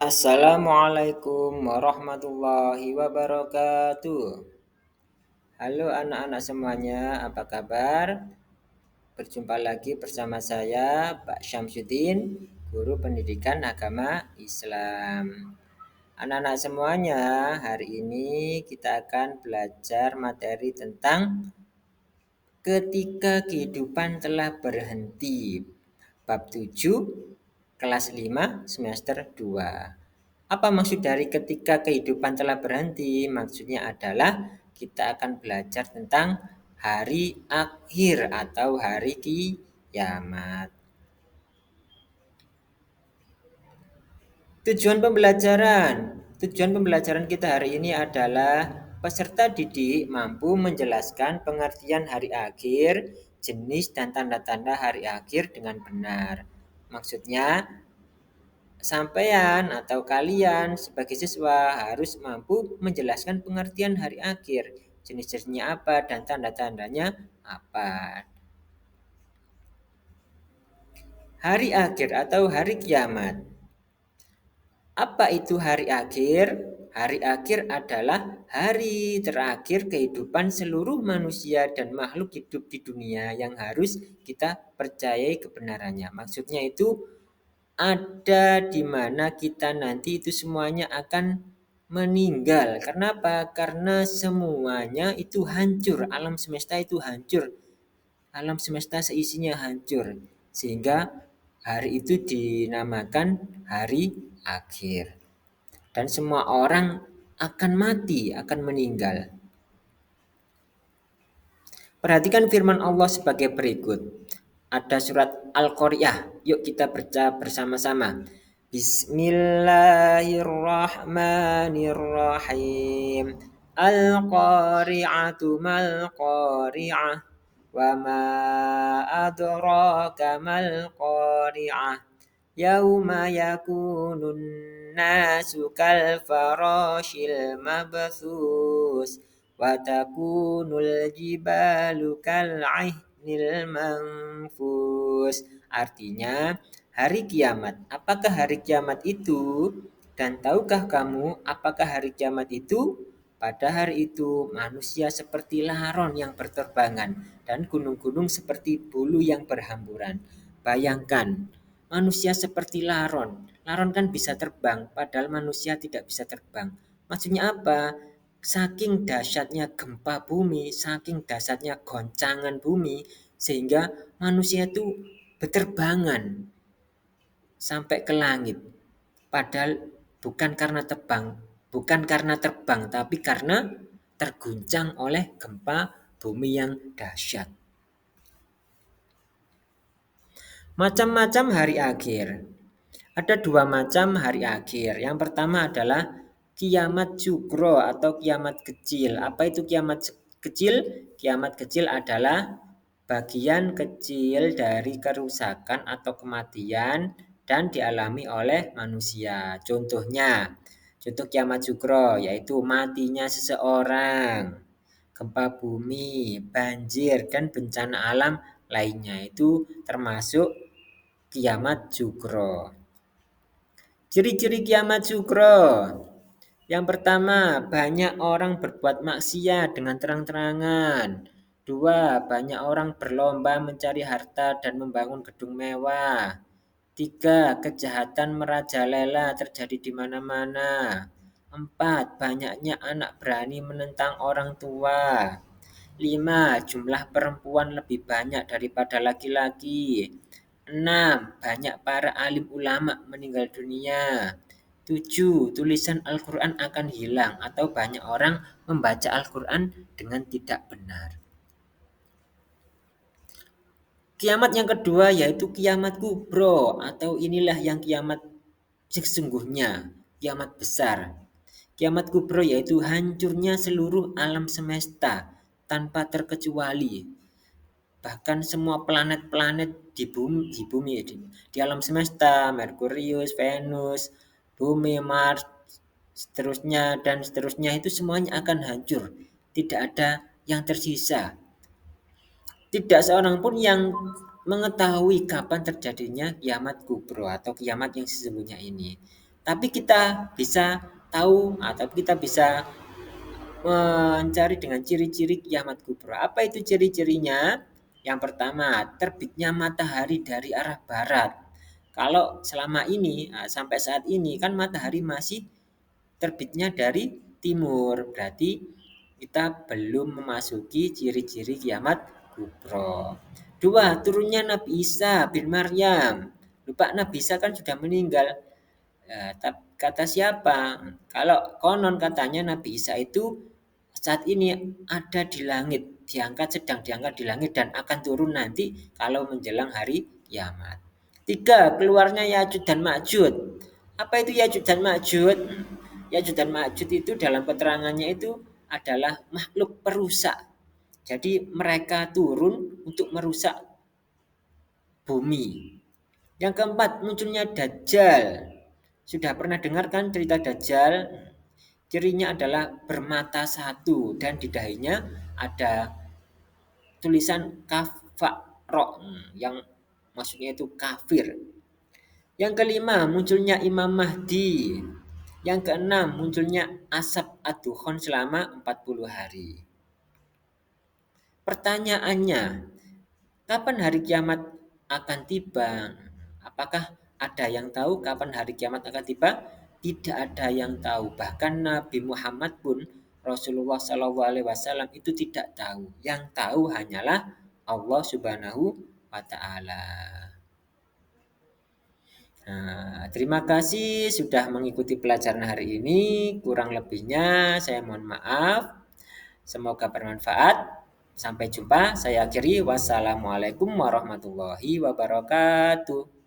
Assalamualaikum warahmatullahi wabarakatuh. Halo anak-anak semuanya, apa kabar? Berjumpa lagi bersama saya, Pak Syamsuddin, Guru Pendidikan Agama Islam. Anak-anak semuanya, hari ini kita akan belajar materi tentang ketika kehidupan telah berhenti. Bab 7, kelas 5, semester 2. Apa maksud dari ketika kehidupan telah berhenti? Maksudnya adalah kita akan belajar tentang hari akhir atau hari kiamat. Tujuan pembelajaran kita hari ini adalah peserta didik mampu menjelaskan pengertian hari akhir, jenis dan tanda-tanda hari akhir dengan benar. Maksudnya, sampean atau kalian sebagai siswa harus mampu menjelaskan pengertian hari akhir, jenis-jenisnya apa dan tanda-tandanya apa. Hari akhir atau hari kiamat. Apa itu hari akhir? Hari akhir adalah hari terakhir kehidupan seluruh manusia dan makhluk hidup di dunia yang harus kita percayai kebenarannya. Maksudnya itu ada di mana kita nanti itu semuanya akan meninggal. Kenapa? Karena semuanya itu hancur. Alam semesta itu hancur. Alam semesta seisinya hancur. Sehingga hari itu dinamakan hari akhir. Dan semua orang akan mati, akan meninggal. Perhatikan firman Allah sebagai berikut. Ada surat Al-Qari'ah. Yuk kita baca bersama-sama. Bismillahirrahmanirrahim. Al-Qari'atu mal-Qari'ah. Wa ma adraka mal-Qari'ah. Yauma yakunun nasu kal farashil mabthus. Wa takunul jibalu kal'ihnil manfus. Artinya, hari kiamat. Apakah hari kiamat itu? Dan tahukah kamu apakah hari kiamat itu? Pada hari itu manusia seperti laron yang berterbangan dan gunung-gunung seperti bulu yang berhamburan. Bayangkan, manusia seperti laron. Laron kan bisa terbang, padahal manusia tidak bisa terbang. Maksudnya apa? Saking dahsyatnya gempa bumi, saking dahsyatnya goncangan bumi, sehingga manusia itu berterbangan sampai ke langit. Padahal bukan karena terbang, tapi karena terguncang oleh gempa bumi yang dahsyat. Macam-macam hari akhir. Ada dua macam hari akhir. Yang pertama adalah kiamat sugro atau kiamat kecil. Apa itu kiamat kecil? Kiamat kecil adalah bagian kecil dari kerusakan atau kematian dan dialami oleh manusia. Contoh kiamat sugro yaitu matinya seseorang, gempa bumi, banjir, dan bencana alam lainnya. Itu termasuk kiamat sugro. Ciri-ciri kiamat sugro. Yang pertama, banyak orang berbuat maksiat dengan terang-terangan. Dua, banyak orang berlomba mencari harta dan membangun gedung mewah. Tiga, kejahatan merajalela terjadi di mana-mana. Empat, banyaknya anak berani menentang orang tua. Lima, jumlah perempuan lebih banyak daripada laki-laki. 6. Banyak para alim ulama meninggal dunia. 7. Tulisan Al-Quran akan hilang atau banyak orang membaca Al-Quran dengan tidak benar. Kiamat yang kedua yaitu kiamat kubro atau inilah yang kiamat sesungguhnya, kiamat besar. Kiamat kubro yaitu hancurnya seluruh alam semesta tanpa terkecuali. Bahkan semua planet-planet di bumi di alam semesta, Merkurius, Venus, bumi, Mars, seterusnya dan seterusnya itu semuanya akan hancur. Tidak ada yang tersisa. Tidak seorang pun yang mengetahui kapan terjadinya kiamat kubro atau kiamat yang sesungguhnya ini. Tapi kita bisa tahu atau kita bisa mencari dengan ciri-ciri kiamat kubra. Apa itu ciri-cirinya? Yang pertama, terbitnya matahari dari arah barat. Kalau selama ini, sampai saat ini kan matahari masih terbitnya dari timur. Berarti kita belum memasuki ciri-ciri kiamat kubra. Dua, turunnya Nabi Isa bin Maryam. Lupa Nabi Isa kan sudah meninggal. Kata siapa? Kalau konon katanya Nabi Isa itu saat ini ada di langit, sedang diangkat di langit dan akan turun nanti kalau menjelang hari kiamat. Tiga, keluarnya Ya'juj dan Ma'juj. Apa itu Ya'juj dan Ma'juj? Ya'juj dan Ma'juj itu dalam keterangannya itu adalah makhluk perusak. Jadi mereka turun untuk merusak bumi. Yang keempat, munculnya Dajjal. Sudah pernah dengar kan cerita Dajjal? Cirinya adalah bermata satu dan di dahinya ada tulisan kafaro yang maksudnya itu kafir. Yang kelima, munculnya Imam Mahdi. Yang keenam, munculnya asap ad-dukhon selama 40 hari. Pertanyaannya, kapan hari kiamat akan tiba? Apakah ada yang tahu kapan hari kiamat akan tiba? Tidak ada yang tahu. Bahkan Nabi Muhammad pun Rasulullah SAW itu tidak tahu. Yang tahu hanyalah Allah Subhanahu wa Ta'ala. Nah, terima kasih sudah mengikuti pelajaran hari ini. Kurang lebihnya saya mohon maaf. Semoga bermanfaat. Sampai jumpa. Saya akhiri. Wassalamualaikum warahmatullahi wabarakatuh.